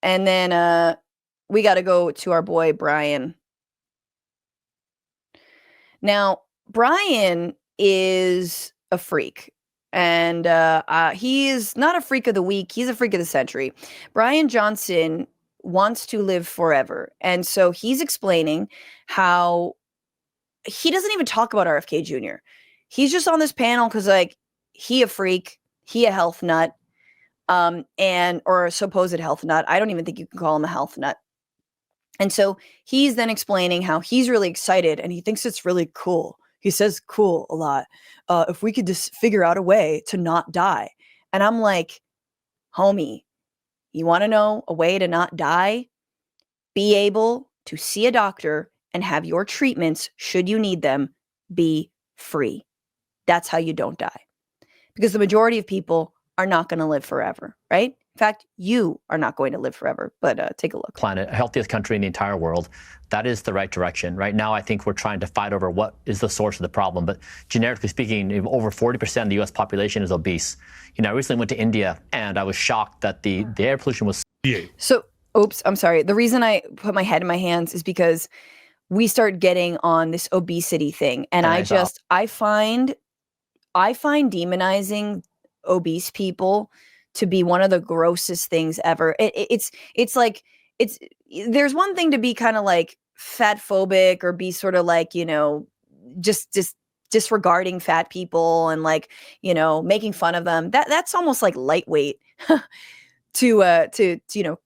And then we got to go to our boy, Bryan. Now, Bryan is a freak. And he is not a freak of the week. He's a freak of the century. Bryan Johnson wants to live forever. And so he's explaining how he doesn't even talk about RFK Jr. He's just on this panel because, like, he a freak, he a health nut, or a supposed health nut. I don't even think you can call him a health nut. And so he's then explaining how he's really excited and he thinks it's really cool. He says cool a lot. If we could just figure out a way to not die. And I'm like, homie, you want to know a way to not die? Be able to see a doctor and have your treatments, should you need them, be free. That's how you don't die. Because the majority of people are not going to live forever, right? In fact, you are not going to live forever, but take a look. Planet, healthiest country in the entire world. That is the right direction. Right now, I think we're trying to fight over what is the source of the problem. But generically speaking, over 40% of the U.S. population is obese. I recently went to India, and I was shocked that the air pollution was... So, oops, I'm sorry. The reason I put my head in my hands is because we start getting on this obesity thing. And I find demonizing obese people to be one of the grossest things ever. It's like, there's one thing to be kind of like fat phobic or be sort of like, just disregarding fat people and like, making fun of them. That's almost like lightweight to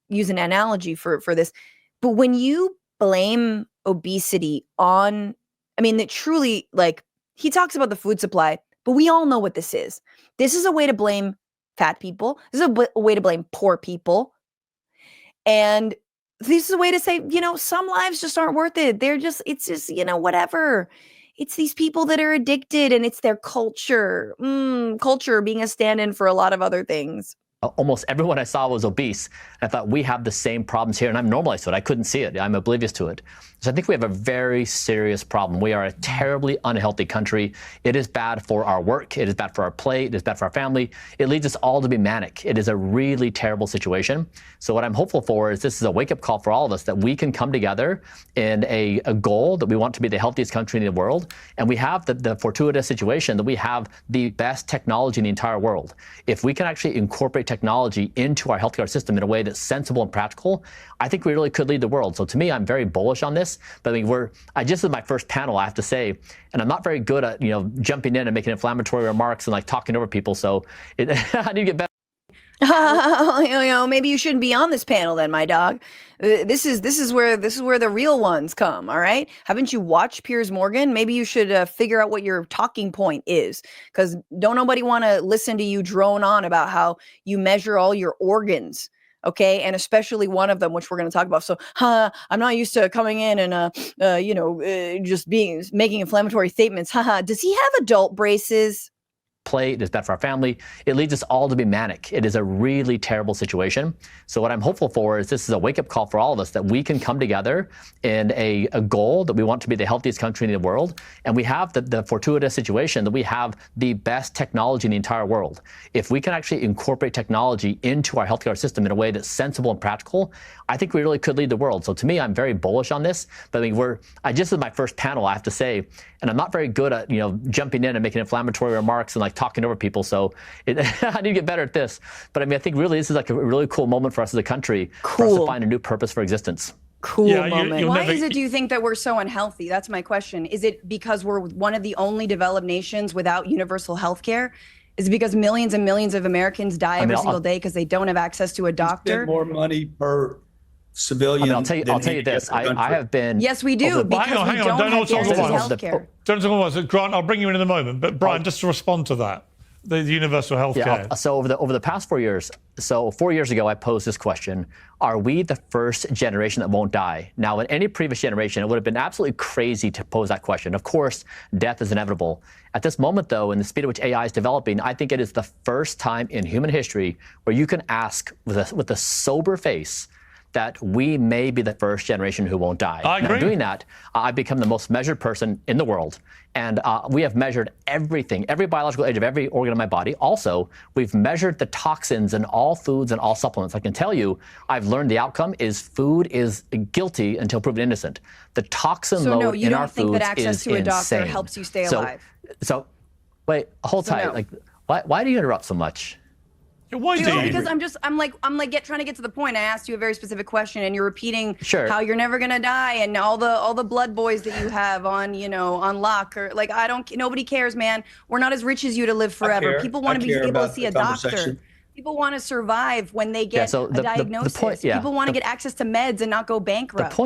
use an analogy for this. But when you blame obesity on, it truly, like, he talks about the food supply, but we all know what this is. This is a way to blame fat people. This is a way to blame poor people. And this is a way to say, some lives just aren't worth it. It's just, whatever. It's these people that are addicted and it's their culture. Culture being a stand-in for a lot of other things. Almost everyone I saw was obese. I thought we have the same problems here, and I'm normalized to it. I couldn't see it. I'm oblivious to it. So I think we have a very serious problem. We are a terribly unhealthy country. It is bad for our work. It is bad for our play. It is bad for our family. It leads us all to be manic. It is a really terrible situation. So what I'm hopeful for is this is a wake-up call for all of us, that we can come together in a goal that we want to be the healthiest country in the world. And we have the fortuitous situation that we have the best technology in the entire world. If we can actually incorporate technology into our healthcare system in a way that's sensible and practical, I think we really could lead the world. So to me, I'm very bullish on this. But I just did my first panel, I have to say, and I'm not very good at, jumping in and making inflammatory remarks and like talking over people. So I need to get better. Maybe you shouldn't be on this panel then, my dog. This is where the real ones come. All right. Haven't you watched Piers Morgan? Maybe you should figure out what your talking point is, because don't nobody want to listen to you drone on about how you measure all your organs. Okay. And especially one of them, which we're going to talk about. So, I'm not used to coming in and, just making inflammatory statements. Does he have adult braces? Play. It is bad for our family. It leads us all to be manic. It is a really terrible situation. So what I'm hopeful for is this is a wake-up call for all of us, that we can come together in a goal that we want to be the healthiest country in the world. And we have the fortuitous situation that we have the best technology in the entire world. If we can actually incorporate technology into our healthcare system in a way that's sensible and practical, I think we really could lead the world. So to me, I'm very bullish on this. But I just did my first panel, I have to say, and I'm not very good at, jumping in and making inflammatory remarks and like talking over people. So I need to get better at this. But I think really this is like a really cool moment for us as a country, for us to find a new purpose for existence. Cool moment. Why is it, do you think, that we're so unhealthy? That's my question. Is it because we're one of the only developed nations without universal health care? Is it because millions and millions of Americans die every single day because they don't have access to a doctor? More money per civilian. I'll tell you this. I have been. Yes, we do. Because hang on. Don't talk about healthcare. Grant, I'll bring you in a moment. But Bryan, just to respond to that, the universal health care. Yeah, so over the past 4 years, 4 years ago, I posed this question: are we the first generation that won't die? Now, in any previous generation, it would have been absolutely crazy to pose that question. Of course, death is inevitable. At this moment, though, in the speed at which AI is developing, I think it is the first time in human history where you can ask with a sober face that we may be the first generation who won't die. I agree. Now, doing that, I've become the most measured person in the world. And we have measured everything, every biological age of every organ in my body. Also, we've measured the toxins in all foods and all supplements. I can tell you, I've learned the outcome is food is guilty until proven innocent. The toxin load in our foods is insane. So no, you don't think that access to a doctor helps you stay alive? So wait, hold tight. No. Like, why do you interrupt so much? Why do you? Because I'm trying to get to the point. I asked you a very specific question, and you're repeating how you're never gonna die, and all the blood boys that you have on on lock, or like nobody cares, man. We're not as rich as you to live forever. People want to be able to see a doctor. People want to survive when they get a diagnosis. People want to get access to meds and not go bankrupt.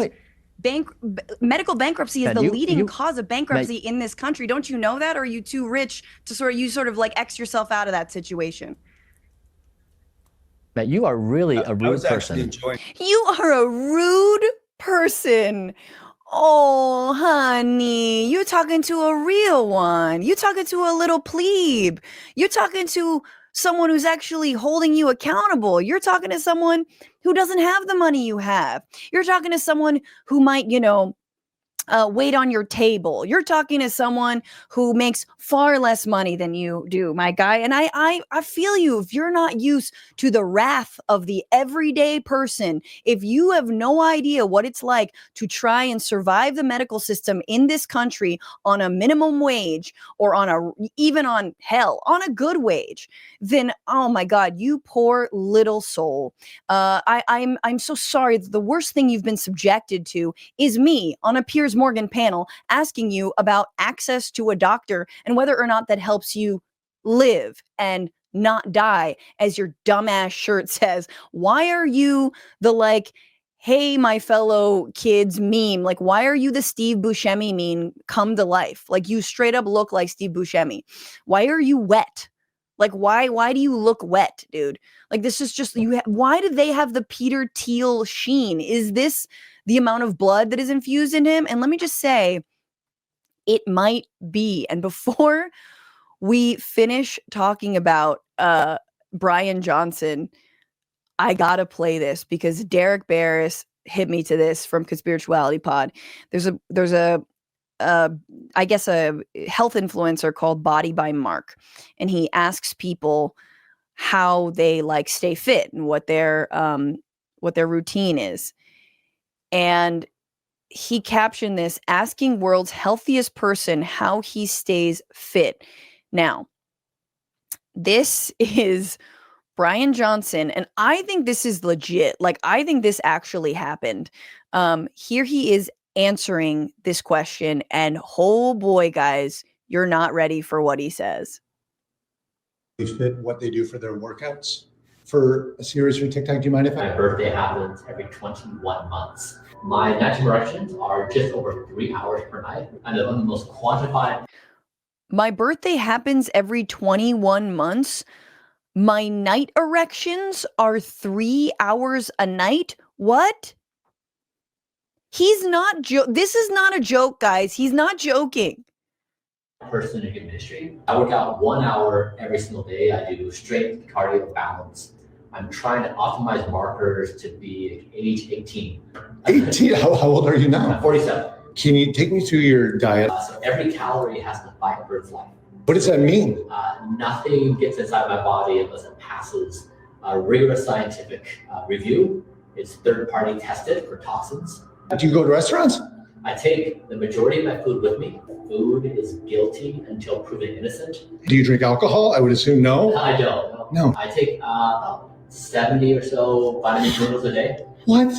Medical bankruptcy is the leading cause of bankruptcy in this country. Don't you know that? Or are you too rich to sort of like X yourself out of that situation? Matt, you are really a rude person. You are a rude person. Oh, honey, you're talking to a real one. You're talking to a little plebe. You're talking to someone who's actually holding you accountable. You're talking to someone who doesn't have the money you have. You're talking to someone who might, wait on your table. You're talking to someone who makes far less money than you do, my guy. And I feel you. If you're not used to the wrath of the everyday person, if you have no idea what it's like to try and survive the medical system in this country on a minimum wage or even on a good wage, then oh my God, you poor little soul. I'm so sorry. The worst thing you've been subjected to is me on a Piers Morgan panel asking you about access to a doctor and whether or not that helps you live and not die, as your dumbass shirt says. Why are you the hey, my fellow kids meme? Like, why are you the Steve Buscemi meme come to life? Like, you straight up look like Steve Buscemi. Why are you wet? Like, why do you look wet, dude? Like, this is just, why do they have the Peter Thiel sheen? Is this the amount of blood that is infused in him? And let me just say, it might be. And before we finish talking about Bryan Johnson, I gotta play this because Derek Barris hit me to this from Conspirituality Pod. There's a I guess a health influencer called Body by Mark, and he asks people how they stay fit and what their routine is. And he captioned this, asking world's healthiest person how he stays fit. Now, this is Bryan Johnson, and I think this is legit. Like, I think this actually happened. Here he is answering this question, and oh boy, guys, you're not ready for what he says. Fit what they do for their workouts. For a series for TikTok, do you mind if my birthday happens every 21 months? My nighttime erections are just over 3 hours per night. I'm the most quantified. My birthday happens every 21 months. My night erections are 3 hours a night. What? He's not this is not a joke, guys. He's not joking. Person in industry. I work out 1 hour every single day. I do strength, cardio, balance. I'm trying to optimize markers to be age 18. 18? How old are you now? I'm 47. Can you take me through your diet? So every calorie has to fight for its life. What does that mean? Nothing gets inside my body unless it passes a rigorous scientific review. It's third-party tested for toxins. Do you go to restaurants? I take the majority of my food with me. Food is guilty until proven innocent. Do you drink alcohol? I would assume no. I don't. No. I take 70 or so vitamin minerals a day. What?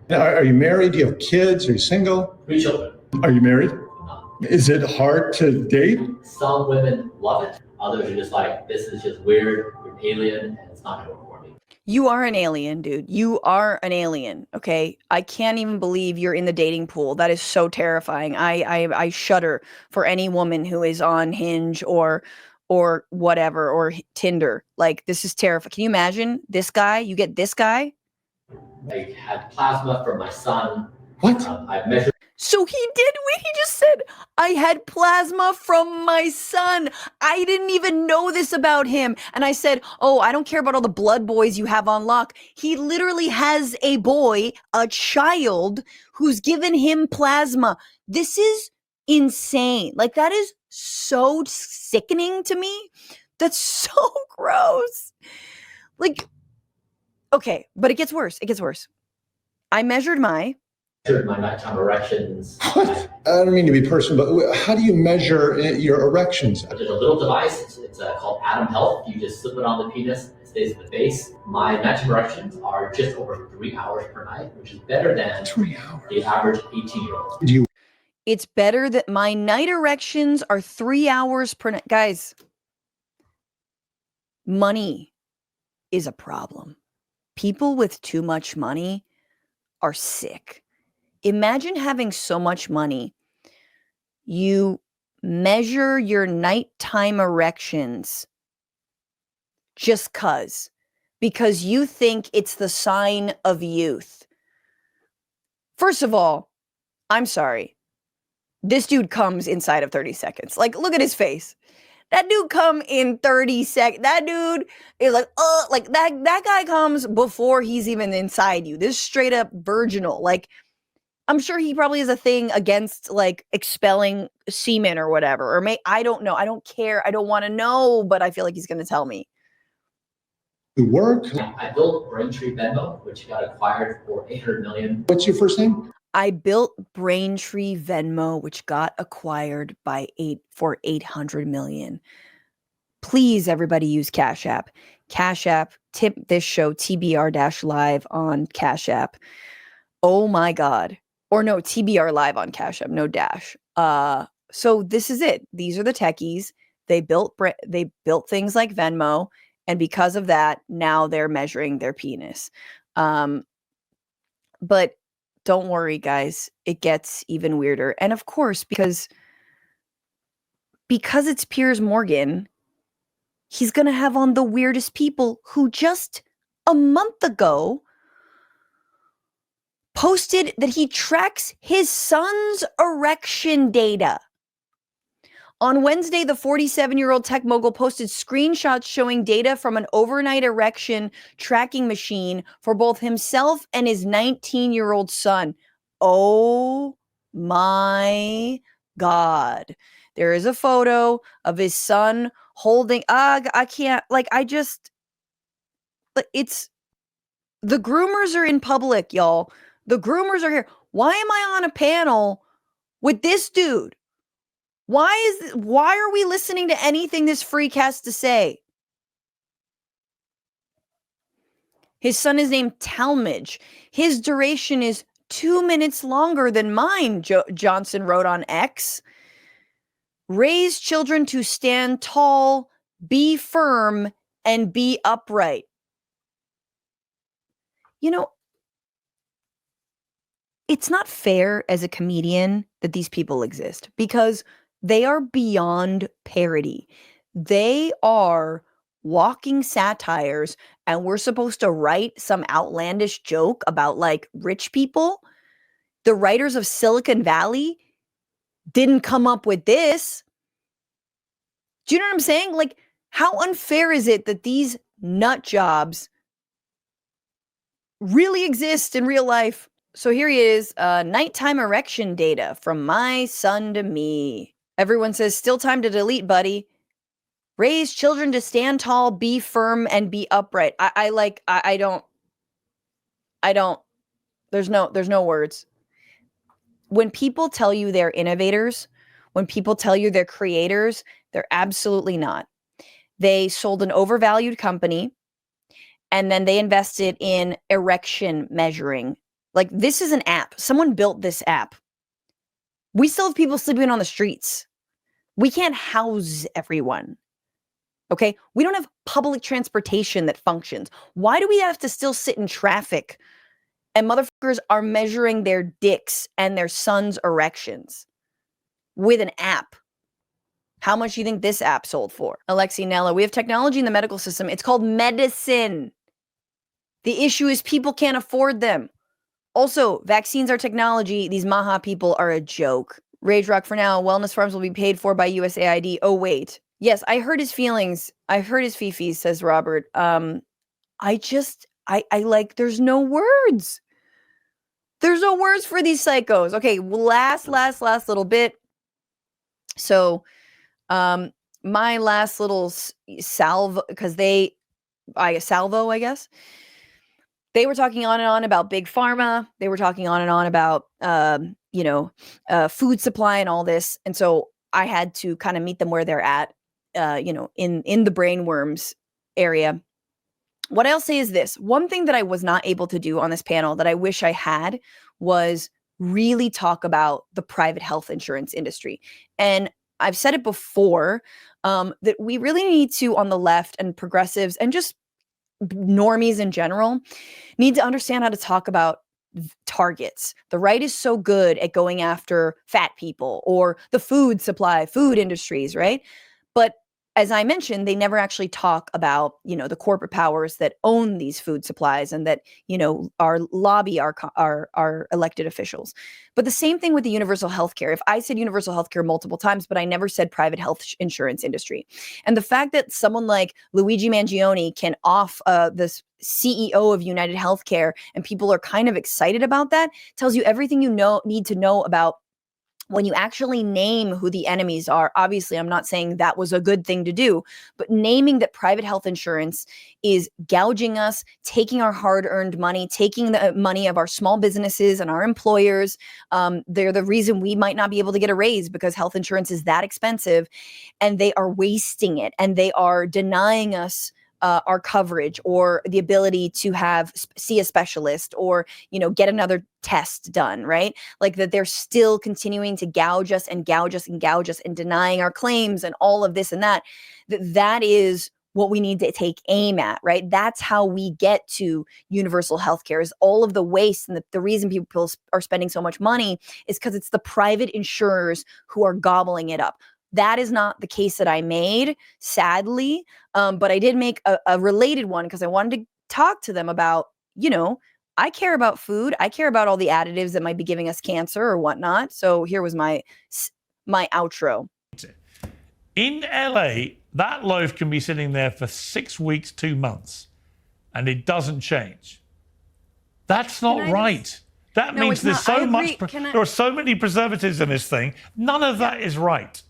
Now, are you married? Do you have kids? Are you single? 3 children. Are you married? No. Is it hard to date? Some women love it. Others are just like, this is just weird. You're an alien, and it's not going to work for me. You are an alien, dude. You are an alien, okay? I can't even believe you're in the dating pool. That is so terrifying. I shudder for any woman who is on Hinge or whatever, or Tinder. Like, this is terrifying. Can you imagine this guy? You get this guy? I had plasma from my son. What? I've measured. So he did what he just said. I had plasma from my son. I didn't even know this about him. And I said, oh, I don't care about all the blood boys you have on lock. He literally has a boy, a child, who's given him plasma. This is insane. Like, that is so sickening to me. That's so gross. Like, okay, but it gets worse. It gets worse. I measured my nighttime erections. What? I don't mean to be personal, but how do you measure your erections? There's a little device. It's called Atom Health. You just slip it on the penis. It stays at the base. My nighttime erections are just over 3 hours per night, which is better than 3 hours. the average 18-year-old. Do you It's better that my night erections are 3 hours per night. Guys, money is a problem. People with too much money are sick. Imagine having so much money. You measure your nighttime erections just because you think it's the sign of youth. First of all, I'm sorry. This dude comes inside of 30 seconds. Like, look at his face. That dude come in 30 seconds. That dude is like that guy comes before he's even inside you. This is straight up virginal. Like, I'm sure he probably has a thing against like expelling semen or whatever. Or I don't know. I don't care. I don't want to know, but I feel like he's going to tell me. work? I built Braintree Venmo, which got acquired for $800 million. What's your first name? I built Braintree Venmo, which got acquired for $800 million. Please, everybody, use Cash App. Cash App, tip this show TBR-live on Cash App. Oh my God. Or no, TBR live on Cash App, no dash. So this is it. These are the techies. They built things like Venmo, and because of that, now they're measuring their penis. But don't worry, guys. It gets even weirder. And of course, because it's Piers Morgan, he's going to have on the weirdest people who just a month ago posted that he tracks his son's erection data. On Wednesday, the 47-year-old tech mogul posted screenshots showing data from an overnight erection tracking machine for both himself and his 19-year-old son. Oh my God. There is a photo of his son holding, I can't, it's, the groomers are in public, y'all. The groomers are here. Why am I on a panel with this dude? Why are we listening to anything this freak has to say? His son is named Talmadge. His duration is 2 minutes longer than mine, Johnson wrote on X. Raise children to stand tall, be firm, and be upright. You know, it's not fair as a comedian that these people exist because they are beyond parody. They are walking satires, and we're supposed to write some outlandish joke about like rich people. The writers of Silicon Valley didn't come up with this. Do you know what I'm saying? Like, how unfair is it that these nut jobs really exist in real life? So here he is, nighttime erection data from my son to me. Everyone says, still time to delete, buddy. Raise children to stand tall, be firm, and be upright. I don't, there's no words. When people tell you they're innovators, when people tell you they're creators, they're absolutely not. They sold an overvalued company, and then they invested in erection measuring. Like, this is an app. Someone built this app. We still have people sleeping on the streets. We can't house everyone. Okay? We don't have public transportation that functions. Why do we have to still sit in traffic and motherfuckers are measuring their dicks and their sons' erections with an app? How much do you think this app sold for? Alexi Nella, we have technology in the medical system. It's called medicine. The issue is people can't afford them. Also, vaccines are technology. These Maha people are a joke. Rage Rock for now. Wellness farms will be paid for by USAID. Oh, wait. Yes, I hurt his feelings. I hurt his fifis, says Robert. I like, there's no words. There's no words for these psychos. Okay, last little bit. So, my last little salvo, because salvo, I guess. They were talking on and on about big pharma. They were talking on and on about, food supply and all this. And so I had to kind of meet them where they're at, in the brainworms area. What I'll say is this. One thing that I was not able to do on this panel that I wish I had was really talk about the private health insurance industry. And I've said it before, that we really need to, on the left and progressives and just normies in general, need to understand how to talk about targets. The right is so good at going after fat people or the food supply, food industries, right? But as I mentioned, they never actually talk about, the corporate powers that own these food supplies and that, lobby our elected officials. But the same thing with the universal healthcare. If I said universal healthcare multiple times, but I never said private health insurance industry. And the fact that someone like Luigi Mangione can off this CEO of United Healthcare and people are kind of excited about that tells you everything you need to know about when you actually name who the enemies are. Obviously, I'm not saying that was a good thing to do, but naming that private health insurance is gouging us, taking our hard-earned money, taking the money of our small businesses and our employers. They're the reason we might not be able to get a raise because health insurance is that expensive, and they are wasting it, and they are denying us our coverage or the ability to see a specialist or, get another test done, right? Like that they're still continuing to gouge us and gouge us and gouge us and denying our claims and all of this and that. That is what we need to take aim at, right? That's how we get to universal healthcare, is all of the waste. And the reason people are spending so much money is because it's the private insurers who are gobbling it up. That is not the case that I made, sadly. But I did make a related one because I wanted to talk to them about, I care about food. I care about all the additives that might be giving us cancer or whatnot. So here was my outro. In LA, that loaf can be sitting there for 6 weeks, 2 months, and it doesn't change. That's not right. That means there's so much. There are so many preservatives in this thing. None of that is right.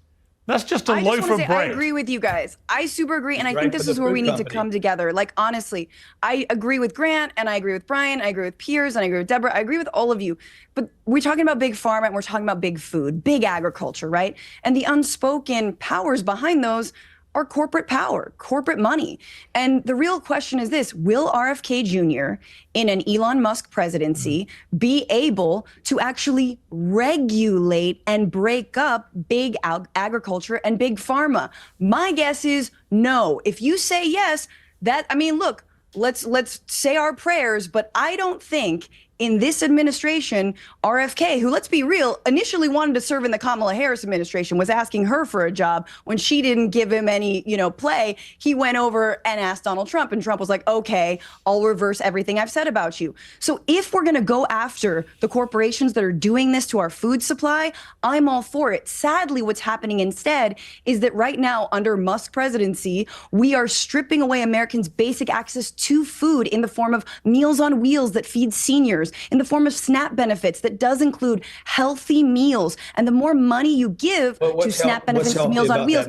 That's just a loaf of bread. I agree with you guys. I super agree. And I think this is where we need to come together. Like, honestly, I agree with Grant and I agree with Brian. I agree with Piers and I agree with Deborah. I agree with all of you. But we're talking about big pharma and we're talking about big food, big agriculture, right? And the unspoken powers behind those are corporate power, corporate money. And the real question is this: will RFK Jr. in an Elon Musk presidency be able to actually regulate and break up big agriculture and big pharma? My guess is no. If you say yes, look, let's say our prayers, but I don't think in this administration, RFK, who, let's be real, initially wanted to serve in the Kamala Harris administration, was asking her for a job when she didn't give him any, play. He went over and asked Donald Trump, and Trump was like, okay, I'll reverse everything I've said about you. So if we're going to go after the corporations that are doing this to our food supply, I'm all for it. Sadly, what's happening instead is that right now, under Musk presidency, we are stripping away Americans' basic access to food in the form of Meals on Wheels that feed seniors, in the form of SNAP benefits that does include healthy meals. And the more money you give to SNAP benefits, to Meals on Wheels,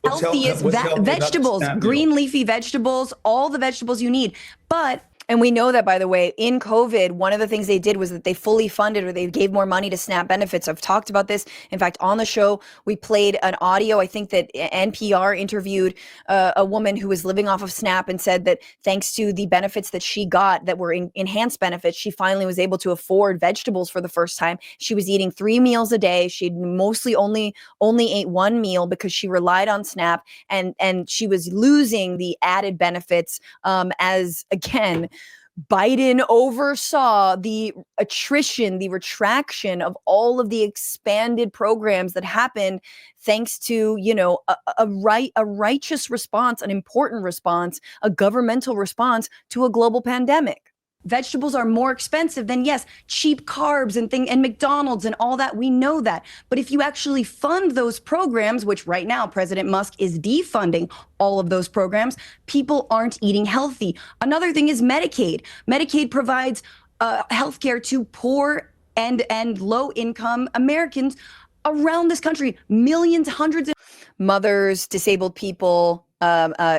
healthiest vegetables, green leafy vegetables, all the vegetables you need. And we know that, by the way, in COVID, one of the things they did was that they fully funded, or they gave more money to SNAP benefits. I've talked about this. In fact, on the show, we played an audio. I think that NPR interviewed a woman who was living off of SNAP and said that thanks to the benefits that she got that were enhanced benefits, she finally was able to afford vegetables for the first time. She was eating 3 meals a day. She'd mostly only ate 1 meal because she relied on SNAP, and she was losing the added benefits as, again, Biden oversaw the attrition, the retraction of all of the expanded programs that happened thanks to, a righteous response, an important response, a governmental response to a global pandemic. vegetables are more expensive than, yes, cheap carbs and McDonald's and all that. We know that. But if you actually fund those programs, which right now President Musk is defunding all of those programs, people aren't eating healthy. Another thing is Medicaid. Medicaid provides healthcare to poor and low income Americans around this country, millions, hundreds of mothers, disabled people,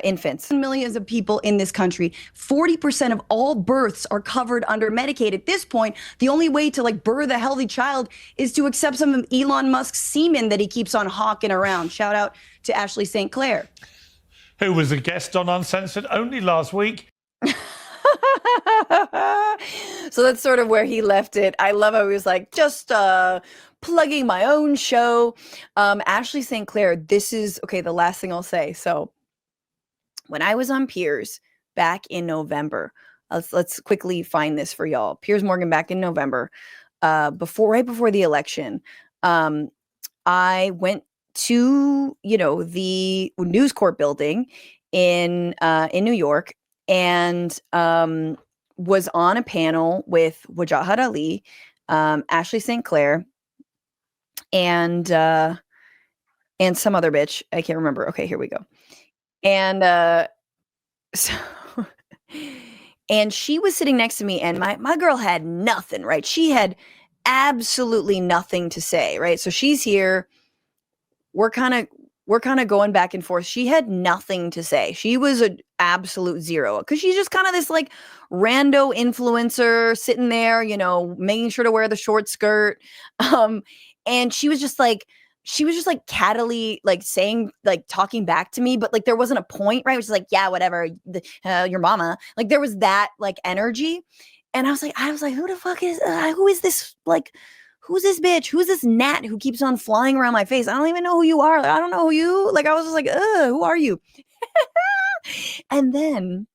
infants, millions of people in this country. 40% of all births are covered under Medicaid. At this point, the only way to like birth a healthy child is to accept some of Elon Musk's semen that he keeps on hawking around. Shout out to Ashley St. Clair, who was a guest on Uncensored only last week. So that's sort of where he left it. I love how he was like, just plugging my own show. Ashley St. Clair, this is, okay, the last thing I'll say. So when I was on Piers back in November, let's quickly find this for y'all. Piers Morgan back in November, right before the election, I went to, the News Corp building in New York, and was on a panel with Wajahat Ali, Ashley St. Clair, and some other bitch. I can't remember. Okay, here we go. And so and she was sitting next to me, and my girl had nothing, right? She had absolutely nothing to say, right? So she's here. We're kind of going back and forth. She had nothing to say. She was an absolute zero, because she's just kind of this like rando influencer sitting there, making sure to wear the short skirt. And she was just like cattily, like saying, like talking back to me, but like there wasn't a point, right? It was just like, yeah, whatever, your mama. Like there was that like energy. And I was like, who the fuck who is this? Like, who's this bitch? Who's this gnat who keeps on flying around my face? I don't even know who you are. Like, I don't know who you, like, I was just like, who are you? And then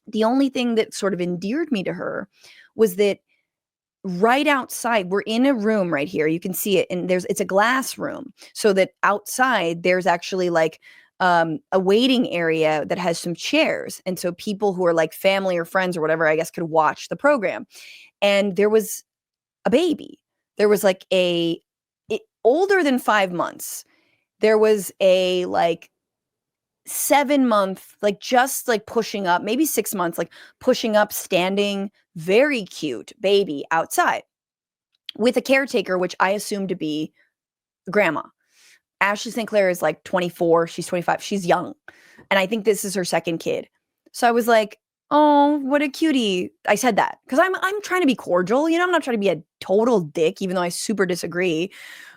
the only thing that sort of endeared me to her was that right outside, we're in a room right here. You can see it. And it's a glass room. So that outside there's actually like a waiting area that has some chairs. And so people who are like family or friends or whatever, I guess, could watch the program. And there was a baby. There was like older than 5 months. There was a like 7 month, like just like pushing up, maybe 6 months, like pushing up, standing, very cute baby outside with a caretaker, which I assume to be grandma. Ashley St. Clair is like 24. She's 25. She's young. And I think this is her second kid. So I was like, oh, what a cutie. I said that because I'm trying to be cordial. I'm not trying to be a total dick, even though I super disagree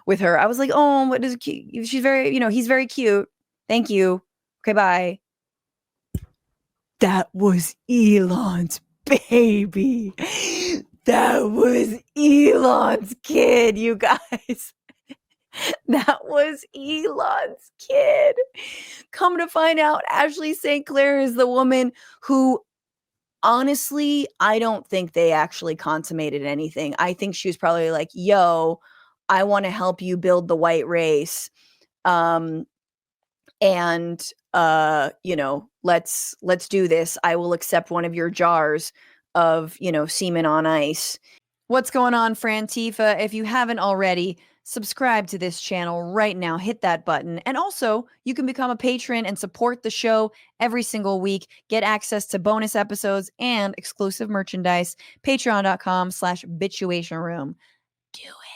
with her. I was like, oh, what is cute? She's very, he's very cute. Thank you. Okay, bye. That was Elon's baby. That was Elon's kid, you guys. That was Elon's kid. Come to find out, Ashley St. Clair is the woman who, honestly, I don't think they actually consummated anything. I think she was probably like, yo, I want to help you build the white race. And let's do this. I will accept one of your jars of, semen on ice. What's going on, Frantifa? If you haven't already, subscribe to this channel right now. Hit that button. And also, you can become a patron and support the show every single week. Get access to bonus episodes and exclusive merchandise. Patreon.com/Bitchuation Room. Do it.